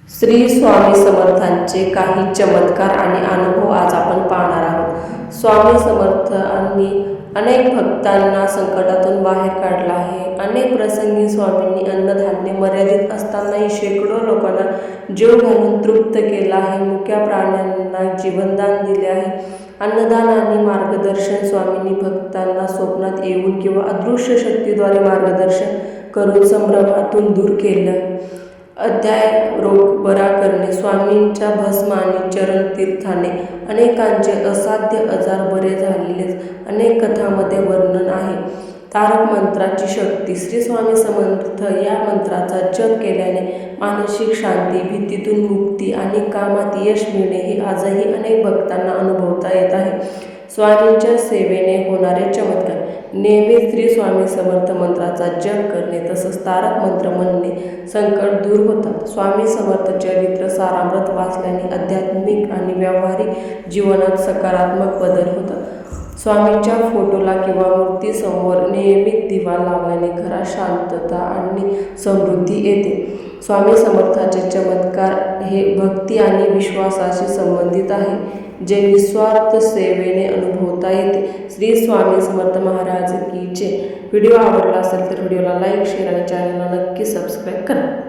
श्री स्वामी समर्थांचे काही चमत्कार आणि अनुभव आज आपण पाहणार आहोत। स्वामी समर्थांनी अनेक भक्तांना संकटातून बाहेर काढला आहे। अनेक प्रसंगी स्वामींनी अन्नधान्य मर्यादित असतानाही शेकडो लोकांना जीव घालून तृप्त केला आहे। मुक्या प्राण्यांना जीवनदान दिले आहे। अन्नदान आणि मार्गदर्शन स्वामींनी भक्तांना स्वप्नात येऊन किंवा अदृश्य शक्तीद्वारे मार्गदर्शन करून संभ्रमातून दूर केलं। अध्याय रोग बरा करणे स्वामींच्या भस्म आणि चरण तीर्थाने अनेकांचे असाध्य आजार बरे झालेले अनेक कथांमध्ये वर्णन आहे। तारक मंत्राची शक्ती श्री स्वामी समर्थ या मंत्राचा जप केल्याने मानसिक शांती, भीतीतून मुक्ती आणि कामात यश मिळणे हे आजही अनेक भक्तांना अनुभवता येत आहे। स्वामींच्या सेवेने होणारे चमत्कार नेहमी श्री स्वामी समर्थ मंत्राचा जप करणे तसंच तारक मंत्र म्हणणे संकट दूर होतात। स्वामी समर्थ चरित्र सारामृत वाचल्याने आध्यात्मिक आणि व्यावहारिक जीवनात सकारात्मक बदल होतात। स्वामींच्या फोटोला किंवा मूर्तीसमोर नियमित दिवा लावल्याने घरात शांतता आणि समृद्धी येते। स्वामी समर्थांचे चमत्कार हे भक्ती आणि विश्वासाशी संबंधित आहे, जे निस्वार्थ सेवेने अनुभवता येते। श्री स्वामी समर्थ महाराज की जय। व्हिडिओ आवडला असेल तर व्हिडिओला लाईक, शेअर आणि चॅनलला नक्की सबस्क्राईब करा।